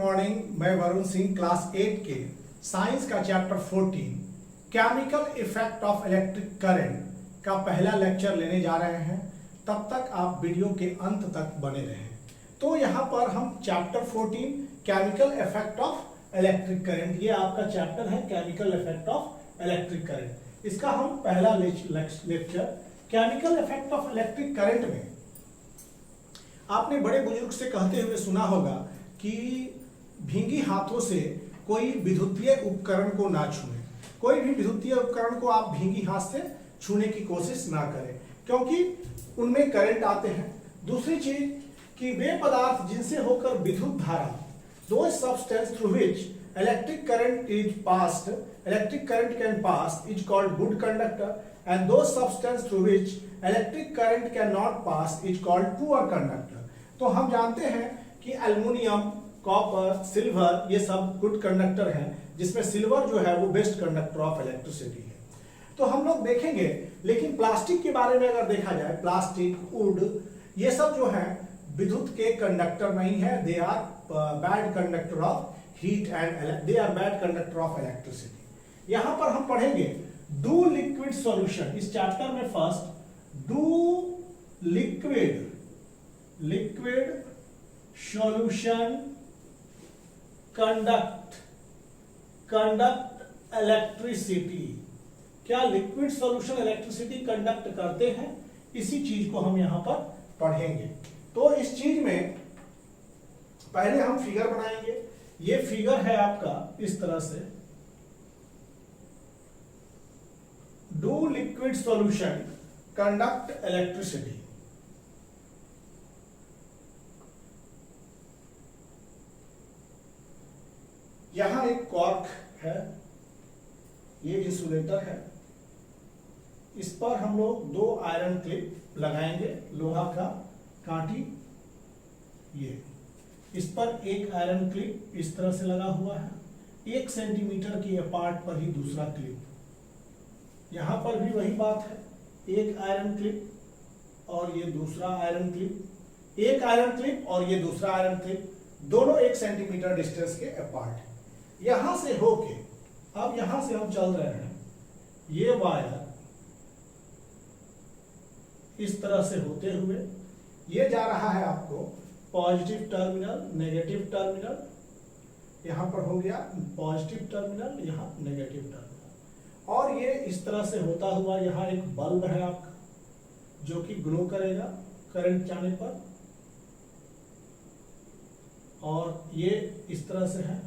Morning. मैं Varun Singh class 8 के science का chapter 14 chemical effect of electric current का पहला लेक्चर लेने जा रहे हैं। तब तक आप वीडियो के अंत तक बने रहें। तो यहाँ पर हम chapter 14 chemical effect of electric current, ये आपका चैप्टर है chemical effect of electric current. इसका हम पहला lecture chemical effect of electric current में आपने बड़े बुजुर्ग से कहते हुए सुना होगा कि भींगी हाथों से कोई विद्युतीय उपकरण को ना छुएं। कोई भी विद्युतीय उपकरण को आप भींगी हाथ से छूने की कोशिश ना करें, क्योंकि उनमें करंट आते हैं। दूसरी चीज कि वे पदार्थ जिनसे होकर विद्युत धारा, those substance through which electric current is passed, electric current can pass is called good conductor, and those substance through which electric current cannot pass is called poor conductor। तो हम जानते हैं कि एल्युमिनियम, कॉपर, सिल्वर ये सब good conductor हैं, जिसमें silver जो है वो बेस्ट कंडक्टर ऑफ इलेक्ट्रिसिटी है। तो हम लोग देखेंगे, लेकिन प्लास्टिक के बारे में अगर देखा जाए, प्लास्टिक, वुड ये सब जो है विद्युत के कंडक्टर नहीं है। They are bad conductor of heat and they are bad conductor of electricity. यहां पर हम पढ़ेंगे डू लिक्विड सॉल्यूशन। इस चैप्टर में first do liquid solution conduct electricity. क्या लिक्विड सॉल्यूशन इलेक्ट्रिसिटी कंडक्ट करते हैं? इसी चीज को हम यहां पर पढ़ेंगे। तो इस चीज में पहले हम फिगर बनाएंगे। ये फिगर है आपका इस तरह से, do liquid solution conduct electricity. यहां एक कॉर्क है, ये इंसुलेटर है। इस पर हम लोग दो आयरन क्लिप लगाएंगे, लोहा का कांटी। ये इस पर एक आयरन क्लिप इस तरह से लगा हुआ है, 1 सेंटीमीटर की अपार्ट पर ही दूसरा क्लिप। यहां पर भी वही बात है, एक आयरन क्लिप और ये दूसरा आयरन क्लिप, एक आयरन क्लिप और ये दूसरा आयरन क्लिप, दोनों 1 सेंटीमीटर डिस्टेंस के अपार्ट। यहां से होके अब यहां से हम चल रहे हैं, ये वायर इस तरह से होते हुए ये जा रहा है आपको पॉजिटिव टर्मिनल, नेगेटिव टर्मिनल। यहां पर हो गया पॉजिटिव टर्मिनल, यहां नेगेटिव टर्मिनल। और ये इस तरह से होता हुआ यहां एक बल्ब है आपका, जो कि ग्लो करेगा करंट जाने पर। और ये इस तरह से है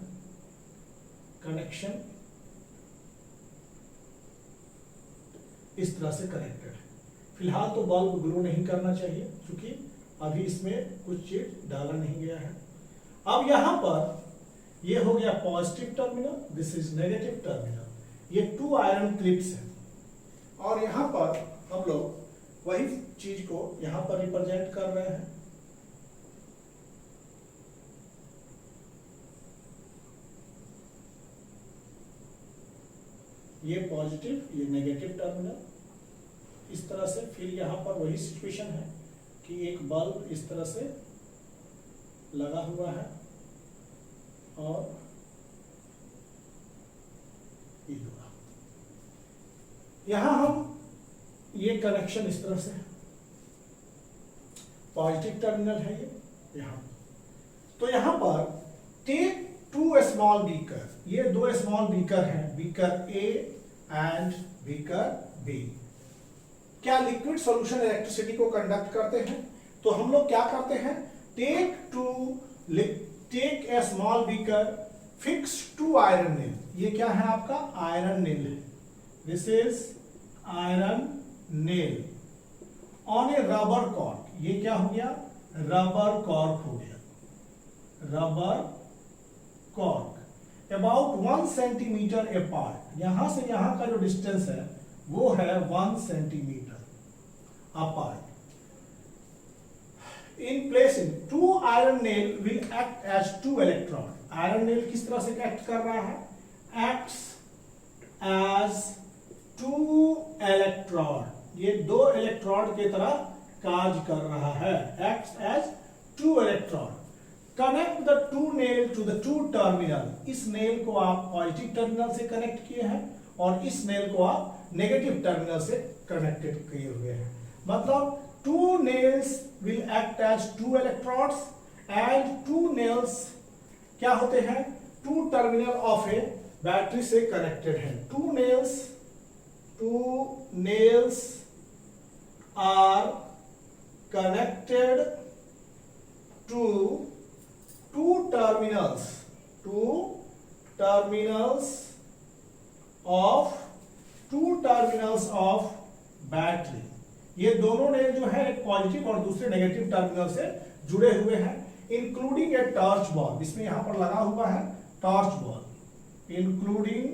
कनेक्शन, इस तरह से कनेक्टेड है। फिलहाल तो बल्ब ग्लो नहीं करना चाहिए, क्योंकि अभी इसमें कुछ चीज डाला नहीं गया है। अब यहां पर ये हो गया positive terminal, this is negative terminal. ये 2 आयरन क्लिप्स हैं। और यहां पर हम लोग वही चीज को यहां पर रिप्रेजेंट कर रहे हैं। ये पॉजिटिव, ये नेगेटिव टर्मिनल, इस तरह से। फिर यहां पर वही सिचुएशन है कि एक बल्ब इस तरह से लगा हुआ है और ये जुड़ा। यहां हम ये कनेक्शन इस तरह से है, पॉजिटिव टर्मिनल है ये यहां। तो यहां पर टेक 2 स्मॉल बीकर, ये 2 स्मॉल बीकर हैं, beaker A and beaker B. क्या लिक्विड सॉल्यूशन इलेक्ट्रिसिटी को कंडक्ट करते हैं? तो हम लोग क्या करते हैं, take a small beaker, fix 2 iron nail. ये क्या है आपका आयरन नेल है, this is iron nail on a rubber cork. ये क्या हो गया, रबर कॉर्क हो गया, rubber cork about 1 centimetre apart. यहां से यहां का जो डिस्टेंस है वो है 1 centimetre apart. In placing 2 iron nail will act as 2 electrode. Iron nail किस तरह से एक्ट कर रहा है, एक्ट्स एज 2 इलेक्ट्रॉड। ये 2 इलेक्ट्रॉड की तरह कार्य कर रहा है, acts as 2 electrode. Connect the two nail to the two terminal. इस नेल को आप पॉजिटिव टर्मिनल से कनेक्ट किए हैं और इस नेल को आप नेगेटिव टर्मिनल से कनेक्टेड किए हुए हैं। मतलब two nails will act as two electrodes and two nails क्या होते हैं, two terminal of a battery से कनेक्टेड है। Two nails are connected to two terminals of battery. ये दोनों नेल जो है एक पॉजिटिव और दूसरे नेगेटिव टर्मिनल से जुड़े हुए हैं, इंक्लूडिंग ए टॉर्च बॉल। इसमें यहां पर लगा हुआ है torch ball, including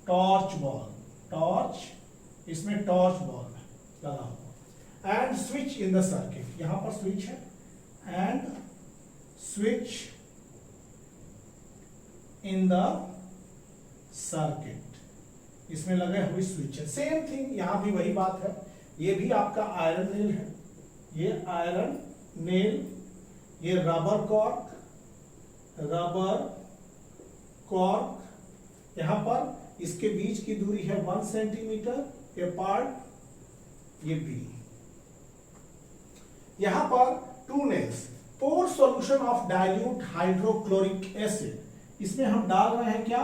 torch ball, torch इसमें टॉर्च बॉल लगा हुआ, and switch in the circuit. यहां पर स्विच है and switch in the circuit, इसमें लगे हुए स्विच है। सेम थिंग यहां भी वही बात है। ये भी आपका आयरन नेल है, ये आयरन नेल, ये रबर कॉर्क, यहां पर इसके बीच की दूरी है 1 सेंटीमीटर अपार्ट, ये बी। यहां पर two nails, pour solution of dilute hydrochloric acid. इसमें हम डाल रहे हैं क्या,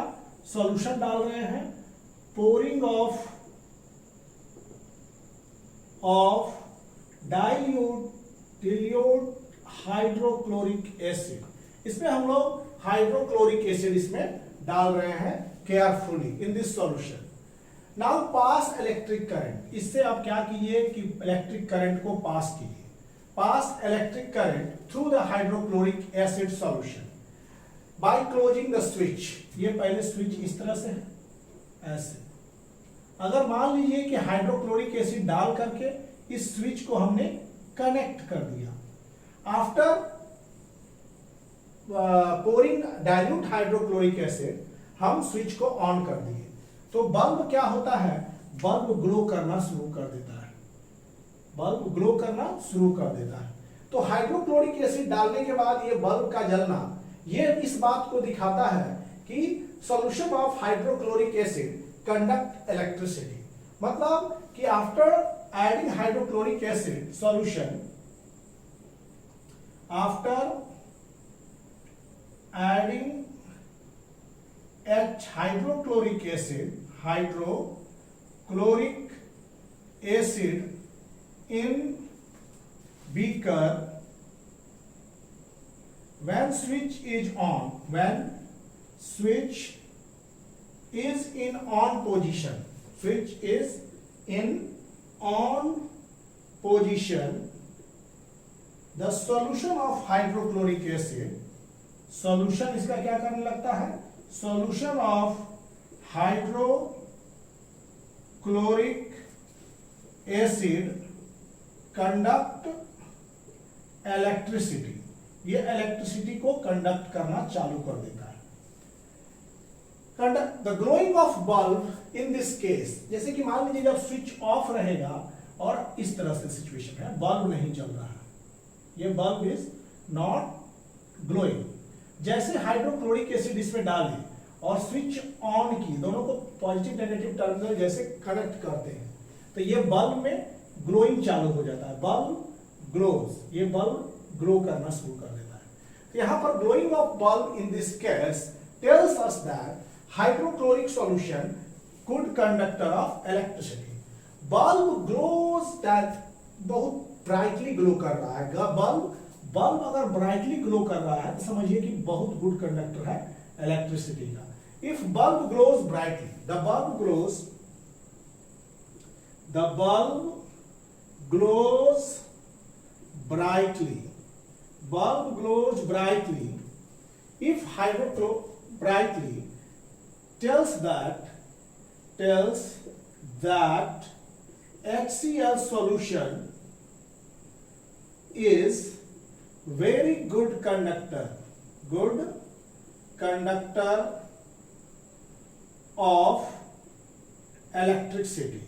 सॉल्यूशन डाल रहे हैं, pouring of dilute hydrochloric acid. इसमें हम लोग हाइड्रोक्लोरिक एसिड इसमें डाल रहे हैं carefully in this solution. Now pass electric current. इससे आप क्या कीजिए कि इलेक्ट्रिक करंट को पास कीजिए। Pass electric current through the hydrochloric acid solution by closing the switch. ये पहले स्विच इस तरह से है, ऐसे। अगर मान लीजिए कि हाइड्रोक्लोरिक एसिड डाल करके इस स्विच को हमने कनेक्ट कर दिया, after pouring dilute hydrochloric acid हम स्विच को ऑन कर दिए, तो बल्ब क्या होता है, बल्ब ग्लो करना शुरू कर देता है, बल्ब ग्लो करना शुरू कर देता है। तो हाइड्रोक्लोरिक एसिड डालने के बाद ये बल्ब का जलना, ये इस बात को दिखाता है कि solution of hydrochloric acid conduct electricity. मतलब कि after adding hydrochloric acid solution, after adding hydrochloric acid in beaker, when switch is in on position, switch is in on position, the solution of hydrochloric acid, solution इसका क्या करने लगता है, solution of hydrochloric acid conduct electricity. ये electricity को conduct करना चालू कर देता है। Conduct the glowing of bulb in this case, जैसे कि मान लीजिए जब स्विच ऑफ रहेगा और इस तरह से सिचुएशन है, बल्ब नहीं जल रहा है, ये बल्ब इज नॉट ग्लोइंग। जैसे हाइड्रोक्लोरिक एसिड इसमें डाले और स्विच ऑन की, दोनों को पॉजिटिव नेगेटिव टर्मिनल जैसे कनेक्ट करते हैं, तो ये बल्ब में ग्लोइंग चालू हो जाता है, बल्ब ग्लोज, ये बल्ब ग्लो करना शुरू कर देता है। तो यहां पर glowing of bulb in this case tells us that hydrochloric solution good conductor of electricity. Bulb glows that, बहुत ब्राइटली ग्लो कर रहा है, बल्ब अगर ब्राइटली ग्लो कर रहा है तो समझिए कि बहुत गुड कंडक्टर है इलेक्ट्रिसिटी का। If bulb glows brightly, the bulb glows brightly, if brightly tells that HCl solution is very good conductor of electricity।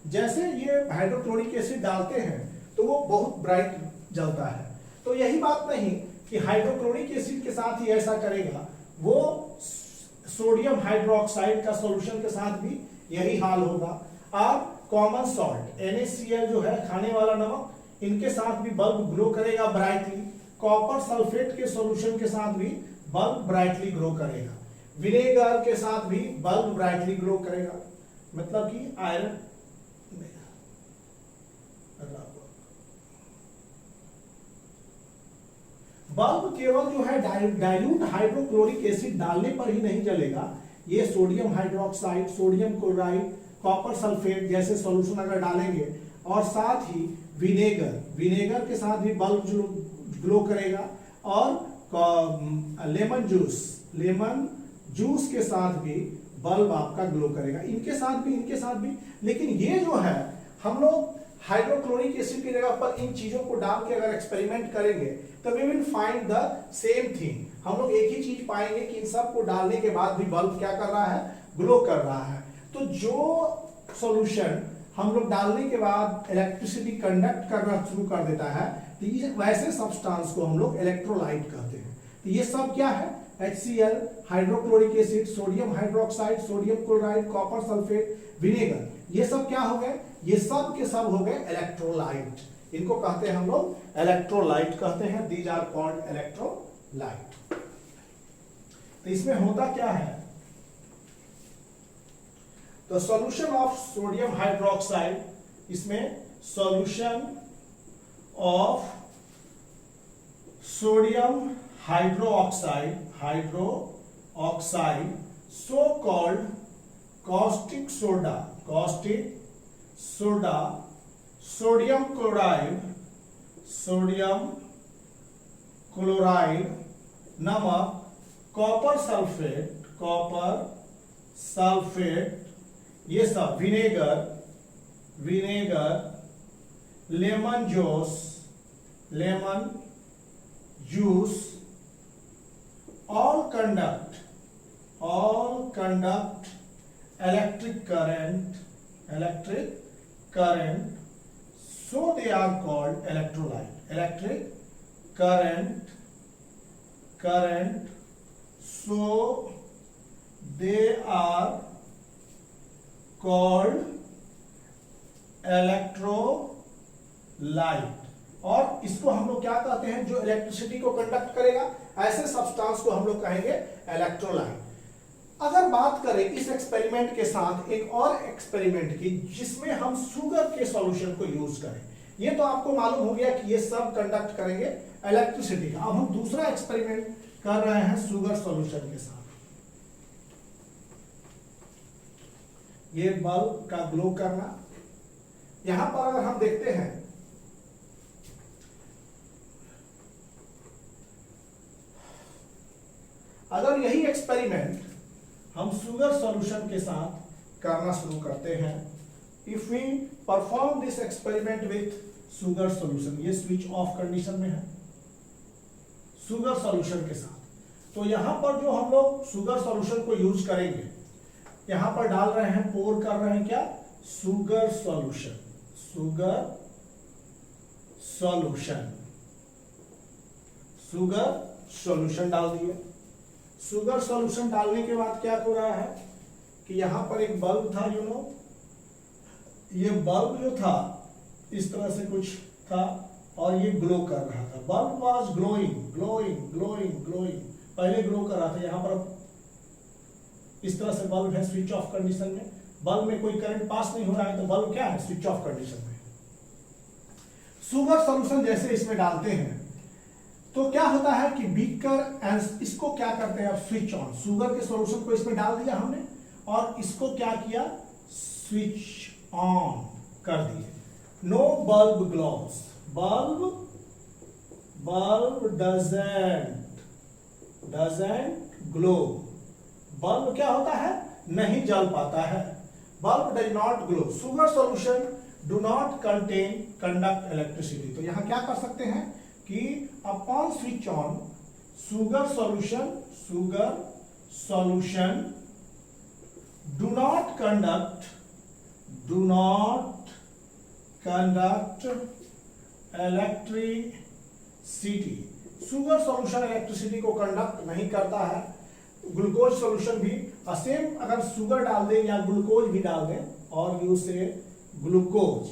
जैसे ये हाइड्रोक्लोरिक एसिड डालते हैं तो वो बहुत ब्राइट जलता है, तो यही बात नहीं कि हाइड्रोक्लोरिक एसिड के साथ ही ऐसा करेगा, वो सोडियम हाइड्रोक्साइड का सॉल्यूशन के साथ भी यही हाल होगा। और कॉमन सॉल्ट NaCl जो है खाने वाला नमक, इनके साथ भी बल्ब ग्लो करेगा ब्राइटली। कॉपर सल्फेट के सॉल्यूशन के साथ भी बल्ब ब्राइटली ग्लो करेगा। विनेगर के साथ भी बल्ब ब्राइटली ग्लो करेगा, मतलब कि आयरन बल्ब केवल जो है डाइल्यूट हाइड्रोक्लोरिक एसिड डालने पर ही नहीं जलेगा। ये sodium hydroxide, sodium chloride, copper sulphate जैसे सॉल्यूशन अगर डालेंगे और साथ ही विनेगर के साथ भी बल्ब ग्लो करेगा। और लेमन जूस के साथ भी बल्ब आपका ग्लो करेगा। इनके साथ भी लेकिन ये जो है हम लोग हाइड्रोक्लोरिक एसिड की जगह पर इन चीजों को डाल के अगर एक्सपेरिमेंट करेंगे तो we will find the same thing. हम लोग एक ही चीज पाएंगे कि इन सब को डालने के बाद भी बल्ब क्या कर रहा है, ग्लो कर रहा है। तो जो सॉल्यूशन हम लोग डालने के बाद इलेक्ट्रिसिटी कंडक्ट करना शुरू कर देता है, तो वैसे सब्सटेंस को हम लोग इलेक्ट्रोलाइट कहते हैं। तो ये सब क्या है, HCl, hydrochloric acid, sodium hydroxide, sodium chloride, copper sulphate, vinegar, ये सब क्या हो गए, ये सब के सब हो गए इलेक्ट्रोलाइट। इनको कहते हैं हम लोग इलेक्ट्रोलाइट कहते हैं। These are called electrolyte. तो इसमें होता क्या है, तो सॉल्यूशन ऑफ सोडियम हाइड्रोक्साइड, इसमें solution of sodium hydroxide so called caustic soda, sodium chloride, नमक, कॉपर सल्फेट, ये सब vinegar, lemon juice, all conduct electric current, so they are called electrolyte. Electric current, so they are called electrolyte। और इसको हम लोग क्या कहते हैं, जो इलेक्ट्रिसिटी को कंडक्ट करेगा, ऐसे सब्सटेंस को हम लोग कहेंगे इलेक्ट्रोलाइट। अगर बात करें इस एक्सपेरिमेंट के साथ एक और एक्सपेरिमेंट की, जिसमें हम शुगर के सॉल्यूशन को यूज करें, ये तो आपको मालूम हो गया कि ये सब कंडक्ट करेंगे इलेक्ट्रिसिटी का। अब हम दूसरा एक्सपेरिमेंट कर रहे हैं शुगर सॉल्यूशन के साथ। ये बल्ब का ग्लो करना, यहां पर अगर हम देखते हैं, अगर यही एक्सपेरिमेंट हम शुगर सॉल्यूशन के साथ करना शुरू करते हैं, if we perform this experiment with sugar solution, ये स्विच ऑफ कंडीशन में है शुगर सॉल्यूशन के साथ, तो यहां पर जो हम लोग शुगर सॉल्यूशन को यूज करेंगे, यहां पर डाल रहे हैं, पोर कर रहे हैं क्या, शुगर सॉल्यूशन डाल दिए। शुगर सॉल्यूशन डालने के बाद क्या हो रहा है कि यहां पर एक बल्ब था, ये बल्ब जो था इस तरह से कुछ था और ये ग्लो कर रहा था। बल्ब वाज ग्लोइंग, पहले ग्लो कर रहा था। यहां पर इस तरह से बल्ब है स्विच ऑफ कंडीशन में, बल्ब में कोई करंट पास नहीं हो रहा है, तो बल्ब क्या है, स्विच ऑफ कंडीशन में। शुगर सॉल्यूशन जैसे इसमें डालते हैं तो क्या होता है कि बीकर एंड इसको क्या करते हैं, अब स्विच ऑन, शुगर के सॉल्यूशन को इसमें डाल दिया हमने और इसको क्या किया, स्विच ऑन कर दिए। No bulb glows, bulb doesn't glow, bulb क्या होता है, नहीं जल पाता है, bulb does not glow. Sugar solution do not contain conduct electricity. तो यहां क्या कर सकते हैं कि upon switch on sugar solution do not conduct Ct। Sugar solution electricity को कंडक्ट नहीं करता है, ग्लूकोज सॉल्यूशन भी सेम, अगर शुगर डाल दें या ग्लूकोज भी डाल दें और यू से ग्लूकोज,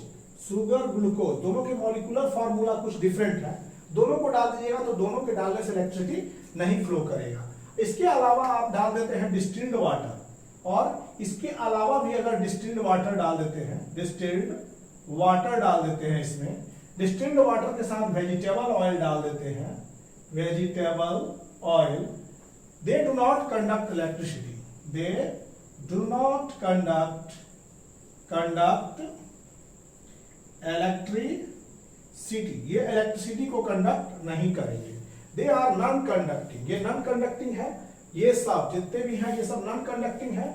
शुगर ग्लूकोज दोनों के मॉलिक्यूलर फार्मूला कुछ डिफरेंट है, दोनों को डाल दीजिएगा तो दोनों के डालने से इलेक्ट्रिसिटी नहीं फ्लो करेगा। इसके अलावा आप डाल देते हैं डिस्टिल्ड वाटर, और इसके अलावा भी अगर डिस्टिल्ड वाटर डाल देते हैं, डिस्टिल्ड वाटर डाल देते हैं, इसमें डिस्टिल्ड वाटर के साथ वेजिटेबल ऑयल डाल देते हैं, vegetable oil, they do not conduct electricity, they do not conduct electricity, ये इलेक्ट्रिसिटी को कंडक्ट नहीं करेंगे। दे आर नॉन कंडक्टिंग, ये नॉन कंडक्टिंग है, ये सब जितने भी हैं ये सब नॉन कंडक्टिंग है।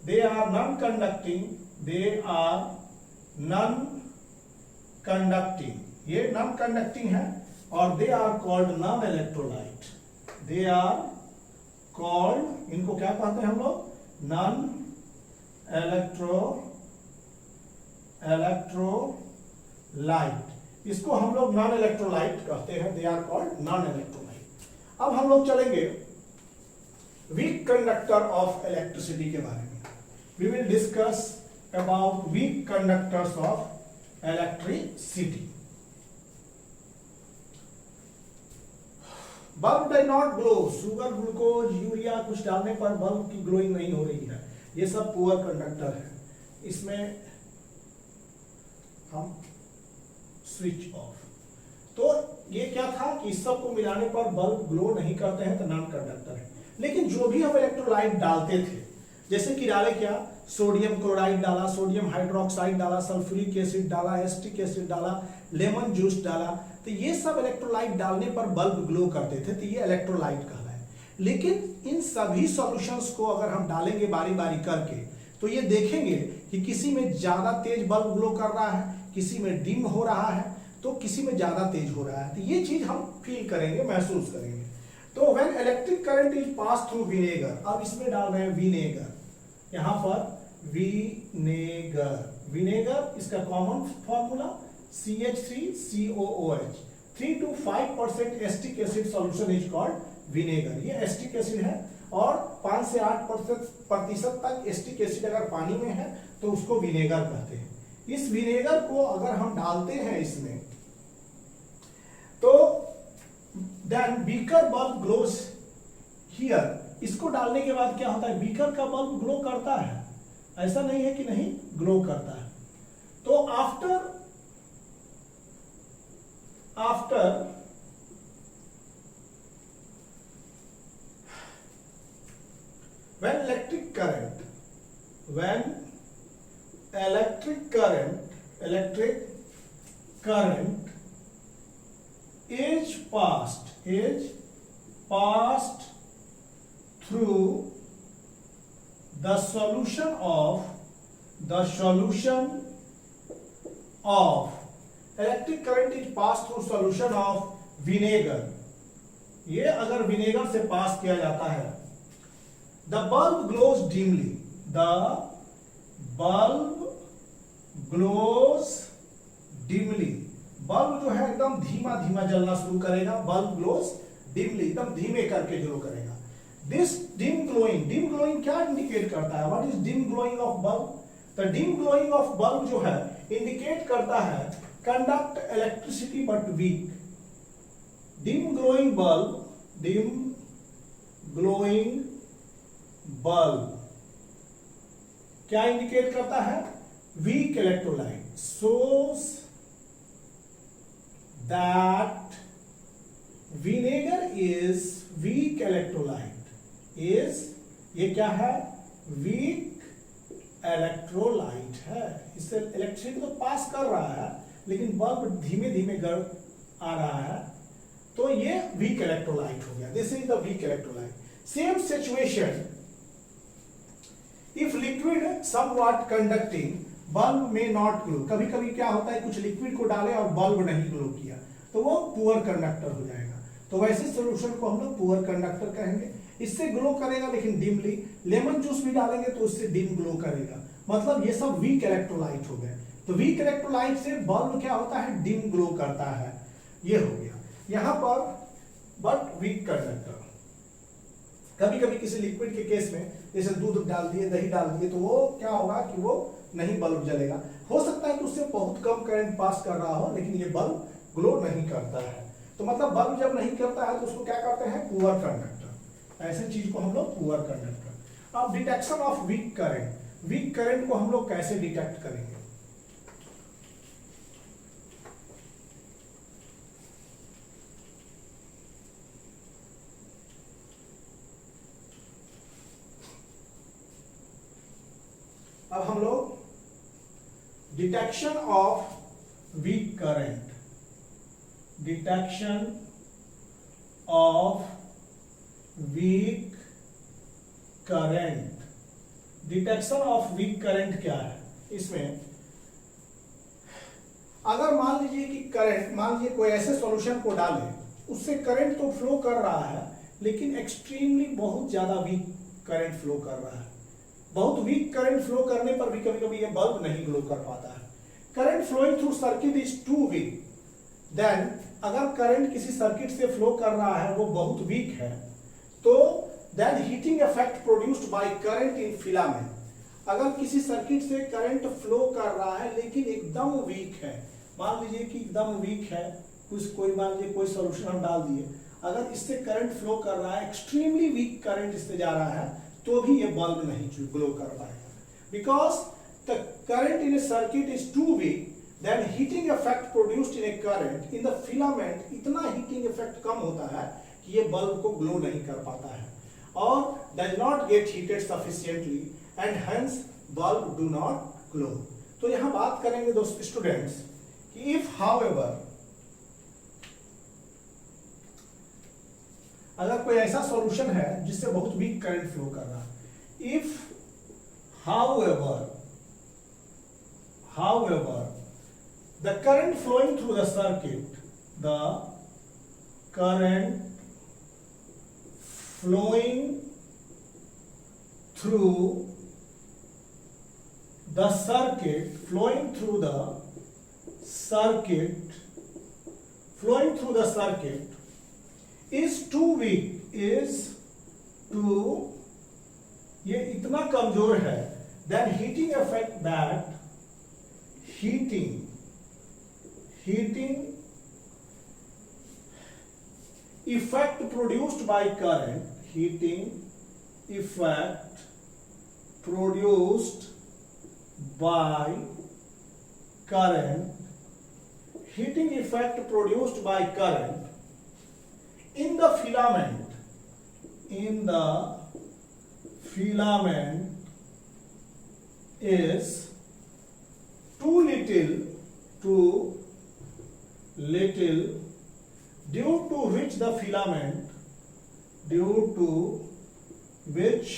They are non conducting, they are non conducting, ये नॉन कंडक्टिंग है, और they are called non electrolyte, they are called, इनको क्या कहते हैं हम लोग, नॉन इलेक्ट्रोलाइट, इसको हम लोग नॉन इलेक्ट्रोलाइट कहते हैं, they are called non electrolyte. अब हम लोग चलेंगे वीक कंडक्टर ऑफ इलेक्ट्रिसिटी के बारे में। We will discuss about weak conductors of electricity. Bulb does not glow, sugar glucose urea कुछ डालने पर बल्ब की ग्लोइंग नहीं हो रही है, ये सब पुअर कंडक्टर है। इसमें हम स्विच ऑफ, तो ये क्या था कि इस सब को मिलाने पर बल्ब ग्लो नहीं करते हैं तो नॉन कंडक्टर है। लेकिन जो भी हम इलेक्ट्रोलाइट डालते थे, जैसे कि डाले क्या, सोडियम क्लोराइड डाला, सोडियम हाइड्रोक्साइड डाला, सल्फ्यूरिक एसिड डाला, एसिटिक एसिड डाला, लेमन जूस डाला, तो ये सब इलेक्ट्रोलाइट डालने पर बल्ब ग्लो करते थे, तो ये इलेक्ट्रोलाइट कहलाए। लेकिन इन सभी सॉल्यूशंस को अगर हम डालेंगे बारी बारी करके, तो ये देखेंगे कि किसी में ज्यादा तेज बल्ब ग्लो कर रहा है, किसी में डिम हो रहा है, तो किसी में ज्यादा तेज हो रहा है। तो ये चीज हम फील करेंगे, महसूस करेंगे। तो when electric current is pass through vinegar, अब इसमें डाल रहे हैं विनेगर, यहां पर विनेगर, विनेगर इसका common formula CH3COOH, 3 to 5% acetic acid solution is called vinegar. ये एस्टिक एसिड है, और 5 से 8% तक एस्टिक एसिड अगर पानी में है तो उसको विनेगर कहते हैं। इस विनेगर को अगर हम डालते हैं इसमें, तो then beaker bulb glows here. इसको डालने के बाद क्या होता है, बीकर का बल्ब ग्लो करता है, ऐसा नहीं है कि नहीं ग्लो करता है। तो after when electric current is passed through the solution of electric current is pass through solution of vinegar, ये अगर विनेगर से पास किया जाता है, the bulb glows dimly, the bulb glows dimly, bulb जो है एकदम धीमा धीमा जलना शुरू करेगा, बल्ब ग्लोज डिमली, एकदम धीमे करके ग्लो करेगा। दिस डिम ग्लोइंग क्या इंडिकेट करता है, what is dim glowing of bulb? तो डिम ग्लोइंग ऑफ बल्ब जो है इंडिकेट करता है conduct electricity but weak. dim glowing bulb क्या इंडिकेट करता है, weak electrolyte, shows that vinegar is weak electrolyte, is ये क्या है, weak electrolyte है, इससे इलेक्ट्रिसिटी तो पास कर रहा है लेकिन बल्ब धीमे धीमे गर आ रहा है, तो ये वीक इलेक्ट्रोलाइट हो गया, this is the weak electrolyte. Same situation if liquid somewhat conducting bulb में नॉट ग्लो, कभी कभी क्या होता है कुछ लिक्विड को डाले और बल्ब नहीं ग्लो किया तो वो पुअर कंडक्टर हो जाएगा, तो वैसे सोल्यूशन को हम लोग पुअर कंडक्टर कहेंगे। इससे ग्लो करेगा लेकिन डिमली, लेमन जूस भी डालेंगे तो उससे डिम ग्लो करेगा, मतलब ये सब वीक इलेक्ट्रोलाइट हो गए। तो वीक इलेक्ट्रोलाइट से बल्ब क्या होता है, डिम ग्लो करता है, ये हो गया। यहां पर बट वीक कंडक्टर, कभी कभी किसी लिक्विड के केस में जैसे दूध डाल दिए, दही डाल दिए, तो वो क्या होगा कि वो नहीं बल्ब जलेगा। हो सकता है कि उससे बहुत कम करंट पास कर रहा हो, लेकिन ये बल्ब ग्लो नहीं करता है। तो मतलब बल्ब जब नहीं करता है तो उसको क्या कहते हैं, पुअर कंडक्टर। ऐसे चीज को हम लोग पुअर कंडक्टर। अब detection of weak current, weak current को हम लोग कैसे डिटेक्ट करेंगे? अब हम लोग detection of weak current, detection of weak current, detection of weak current क्या है? इसमें अगर मान लीजिए कि करंट, मान लीजिए कोई ऐसे सॉल्यूशन को डाले, उससे करंट तो फ्लो कर रहा है, लेकिन एक्सट्रीमली बहुत ज्यादा वीक करंट फ्लो कर रहा है। बहुत वीक करंट फ्लो करने पर भी कभी कभी ये बल्ब नहीं ग्लो कर पाता है। Current flowing through circuit is too weak, then अगर करंट किसी सर्किट से फ्लो कर रहा है, वो बहुत वीक है, तो then heating effect produced by current in filament, अगर किसी सर्किट से करंट फ्लो कर रहा है लेकिन एकदम वीक है, मान लीजिए कि एकदम वीक है, कोई मान लीजिए कोई सॉल्यूशन हम डाल दिए, अगर इससे करंट फ्लो कर रहा है, एक्सट्रीमली वीक करंट इससे जा रहा है, तो भी ये बल्ब नहीं ग्लो कर पाएगा, because the current in a circuit is too weak, then heating effect produced in a current in the filament, इतना हीटिंग इफेक्ट कम होता है कि ये बल्ब को ग्लो नहीं कर पाता है, और does not gate heated sufficiently and hence bulb do not glow. तो यहां बात करेंगे दोस्त स्टूडेंट्स कि इफ हाउएवर, अगर कोई ऐसा सॉल्यूशन है जिससे बहुत वीक करंट फ्लो कर रहा है, if however the current flowing through the circuit, the current flowing through the circuit, is too weak, ये इतना कमजोर है, then heating effect that heating effect produced by current, heating effect produced by current in the filament is too little due to which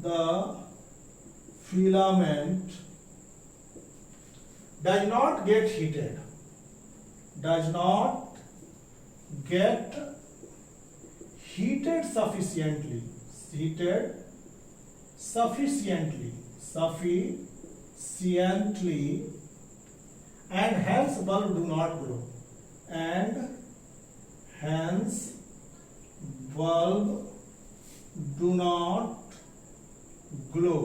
the filament does not get heated sufficiently and hence bulb do not glow,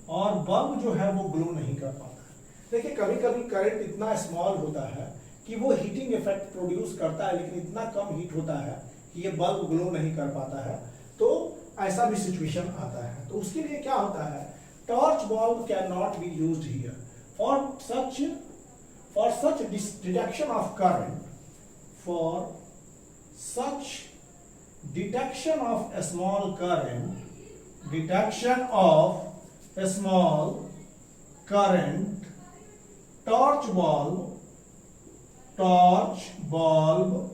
और bulb जो है वो glow नहीं कर पाता है। देखिए कभी कभी करंट इतना स्मॉल होता है कि वो हीटिंग इफेक्ट प्रोड्यूस करता है, लेकिन इतना कम हीट होता है कि ये बल्ब ग्लो नहीं कर पाता है, तो ऐसा भी सिचुएशन आता है। तो उसके लिए क्या होता है, torch bulb can not be used here for such detection of current, detection of a small current, torch bulb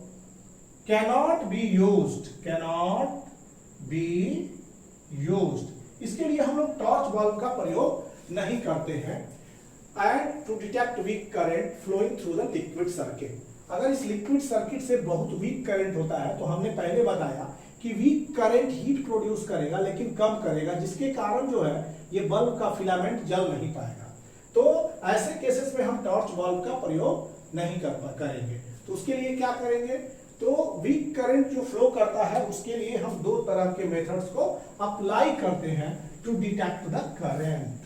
cannot be used, इसके लिए हम लोग टॉर्च बल्ब का प्रयोग नहीं करते हैं। And to detect weak current flowing through the liquid circuit, अगर इस लिक्विड सर्किट से बहुत वीक करंट होता है, तो हमने पहले बताया कि वीक करंट हीट प्रोड्यूस करेगा लेकिन कम करेगा, जिसके कारण जो है ये बल्ब का फिलामेंट जल नहीं पाएगा। तो ऐसे केसेस में हम टॉर्च बल्ब का प्रयोग नहीं करेंगे। तो उसके लिए क्या करेंगे, तो वीक करंट जो फ्लो करता है उसके लिए हम दो तरह के मेथड्स को अप्लाई करते हैं टू डिटेक्ट द करंट।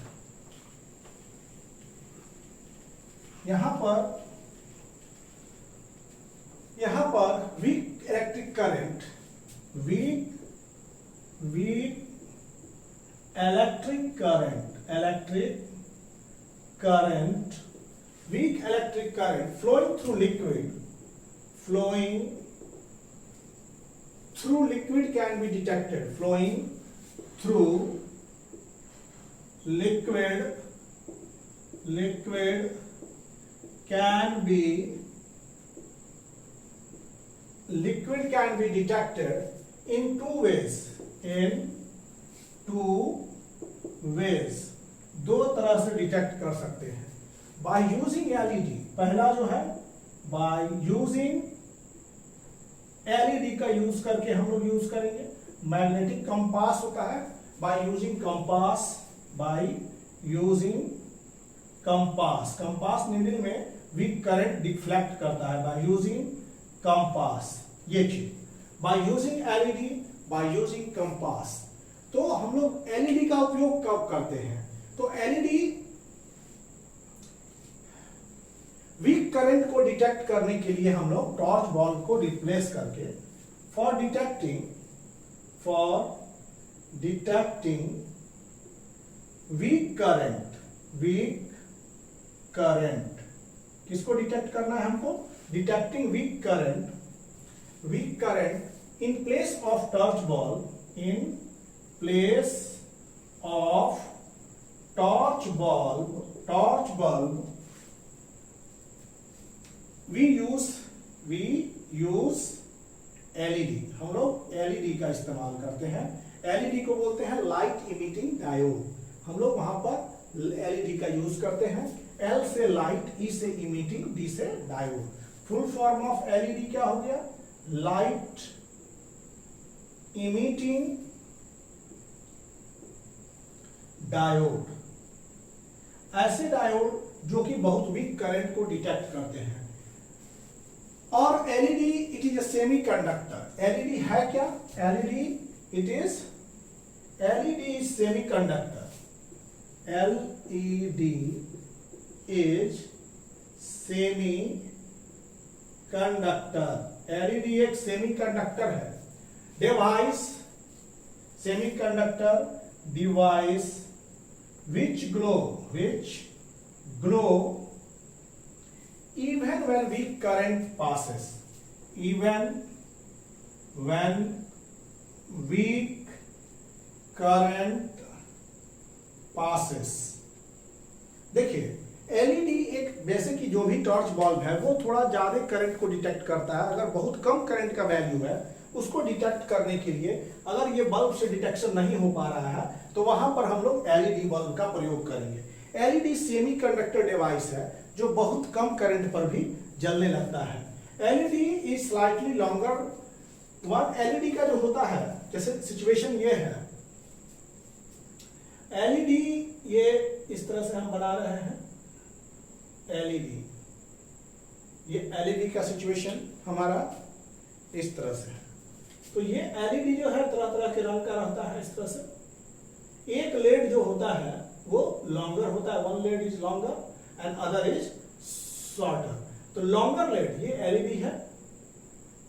यहां पर weak electric current, weak electric current flowing through liquid can be detected. Flowing through liquid can be detected in two ways, दो तरह से डिटेक्ट कर सकते हैं। बाय यूजिंग एलईडी, पहला जो है बाय यूजिंग एलईडी का यूज करके हम लोग यूज करेंगे। मैग्नेटिक कंपास होता है, बाय यूजिंग कंपास नीडल में वीक करंट डिफ्लेक्ट करता है बाय यूजिंग कंपास। ये चीज by using LED, by using compass. तो हम लोग एलईडी का उपयोग कब करते हैं? तो एलईडी वीक करंट को डिटेक्ट करने के लिए हम लोग टॉर्च बल्ब को रिप्लेस करके फॉर डिटेक्टिंग वीक करंट किसको डिटेक्ट करना है हमको? Detecting weak current in place of torch bulb, we use LED. हम लोग एलईडी का इस्तेमाल करते हैं। एलईडी को बोलते हैं लाइट इमिटिंग डायोड। हम लोग वहां पर एलईडी का यूज करते हैं। एल से लाइट, ई से इमिटिंग, डी से diode. Full form of LED क्या हो गया? Light emitting diode. ऐसे डायोड जो कि बहुत वीक करंट को डिटेक्ट करते हैं। और LED it is a semi conductor. LED है क्या? LED is semi conductor. LED is semi conductor. LED एक सेमी कंडक्टर है। Device, semi conductor device which glow even when weak current passes. Even when weak current passes. देखिए LED एक, जैसे कि जो भी टॉर्च बल्ब है वो थोड़ा ज्यादा करंट को डिटेक्ट करता है। अगर बहुत कम करंट का वैल्यू है उसको डिटेक्ट करने के लिए अगर ये बल्ब से डिटेक्शन नहीं हो पा रहा है तो वहां पर हम लोग एलईडी बल्ब का प्रयोग करेंगे। एलईडी सेमी कंडक्टर डिवाइस है जो बहुत कम करंट पर भी जलने लगता है। LED is slightly longer. One LED का जो होता है, जैसे सिचुएशन ये है, एलईडी ये इस तरह से हम बना रहे हैं। एलईडी, ये एलईडी का सिचुएशन हमारा इस तरह से है। तो ये एलईडी जो है तरह तरह के रंग का रहता है इस तरह से। एक लेड जो होता है वो लॉन्गर होता है, one lead is longer and other is shorter. तो लॉन्गर लेड ये एलईडी है।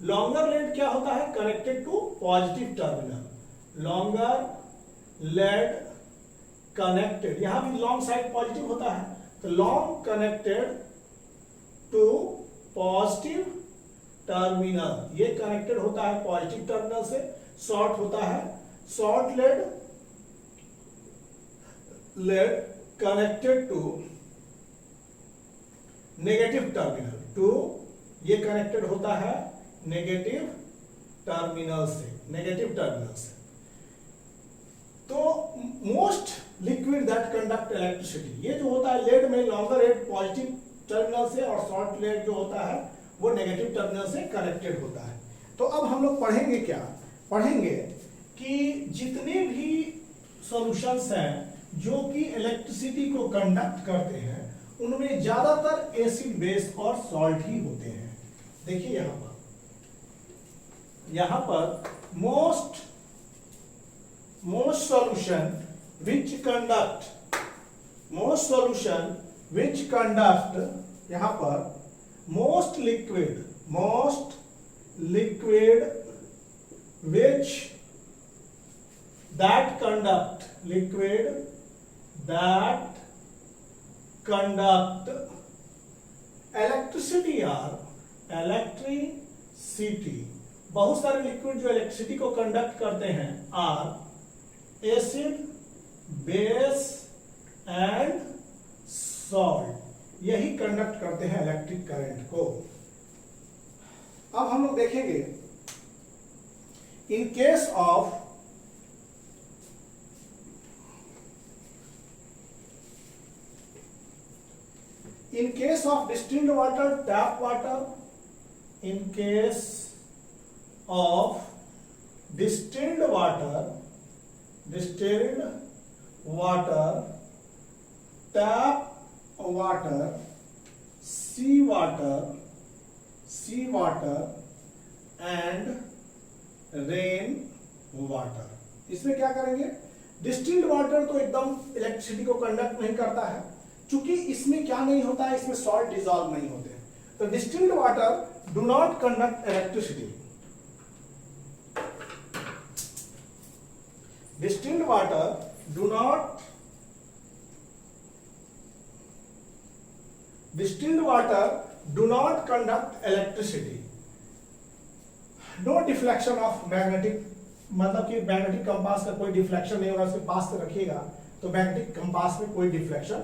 लॉन्गर लेड क्या होता है? Connected to positive terminal. Longer lead connected, यहां भी लॉन्ग साइड पॉजिटिव होता है, तो long connected to positive terminal, ये कनेक्टेड होता है पॉजिटिव टर्मिनल से। शॉर्ट होता है, short lead connected to negative terminal, to ये कनेक्टेड होता है नेगेटिव टर्मिनल से। तो most liquid that conduct electricity, ये जो होता है लेड में लॉन्गर लेड पॉजिटिव टर्मिनल से और शॉर्ट लेड जो होता है वो नेगेटिव टर्मिनल से कनेक्टेड होता है। तो अब हम लोग पढ़ेंगे क्या? पढ़ेंगे कि जितने भी सॉल्यूशंस हैं जो कि इलेक्ट्रिसिटी को कंडक्ट करते हैं उनमें ज्यादातर एसिड बेस और सॉल्ट ही होते हैं। देखिए यहां पर यहां पर मोस्ट solution which conduct यहां पर most liquid which that conduct electricity बहुत सारे लिक्विड जो इलेक्ट्रिसिटी को कंडक्ट करते हैं are acid, base and salt, यही कंडक्ट करते हैं इलेक्ट्रिक करंट को। अब हम लोग देखेंगे in case of distilled water, tap water, in case of distilled water, tap water, sea water and rain water। इसमें क्या करेंगे, डिस्टिल्ड वाटर तो एकदम इलेक्ट्रिसिटी को कंडक्ट नहीं करता है, चूंकि इसमें क्या नहीं होता है, इसमें सॉल्ट डिसॉल्व नहीं होते, तो distilled water do not conduct electricity. Distilled water do not conduct electricity. No deflection of magnetic, मतलब कि मैग्नेटिक कंपास का कोई डिफ्लेक्शन नहीं होगा, उसके पास से रखिएगा तो मैग्नेटिक कंपास में कोई डिफ्लेक्शन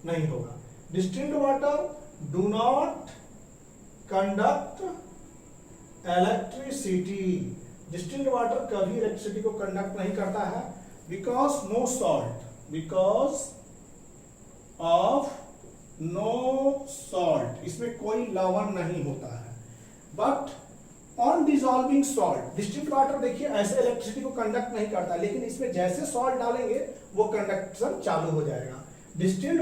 नहीं होगा। Distilled water do not conduct electricity. Distilled water कभी इलेक्ट्रिसिटी को कंडक्ट नहीं करता है, बिकॉज ऑफ नो सॉल्ट, इसमें कोई लवण नहीं होता है। But on dissolving salt, distilled water देखिए ऐसे इलेक्ट्रिसिटी को कंडक्ट नहीं करता, लेकिन इसमें जैसे सॉल्ट डालेंगे वो कंडक्शन चालू हो जाएगा। डिस्टिल्ड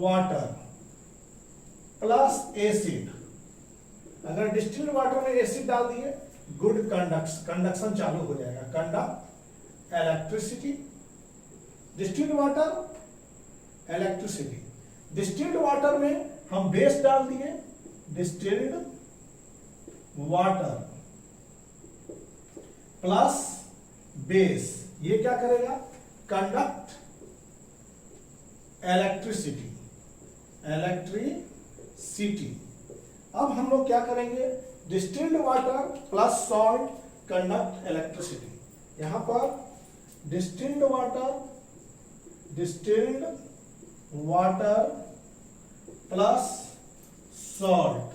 वाटर प्लस एसिड, अगर डिस्टिल्ड वाटर में एसिड डाल दिए गुड कंडक्शन चालू हो जाएगा, conduct electricity. Distilled water electricity, distilled water में हम बेस डाल दिए, डिस्टिल्ड वाटर प्लस बेस, ये क्या करेगा, कंडक्ट इलेक्ट्रिसिटी। अब हम लोग क्या करेंगे, distilled water plus salt conduct electricity. यहां पर distilled water plus salt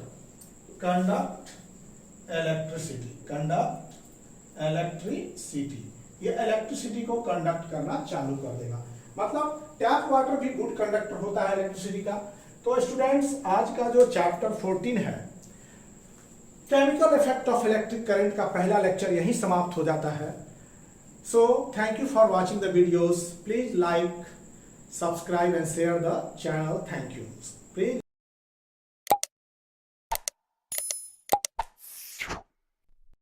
conduct electricity, ये इलेक्ट्रिसिटी को कंडक्ट करना चालू कर देगा। मतलब टैप वाटर भी गुड कंडक्टर होता है इलेक्ट्रिसिटी का। तो स्टूडेंट्स, आज का जो चैप्टर 14 है chemical effect of electric current का पहला लेक्चर यहीं समाप्त हो जाता है। So thank you for watching the videos, please like, subscribe and share the channel. Thank you please.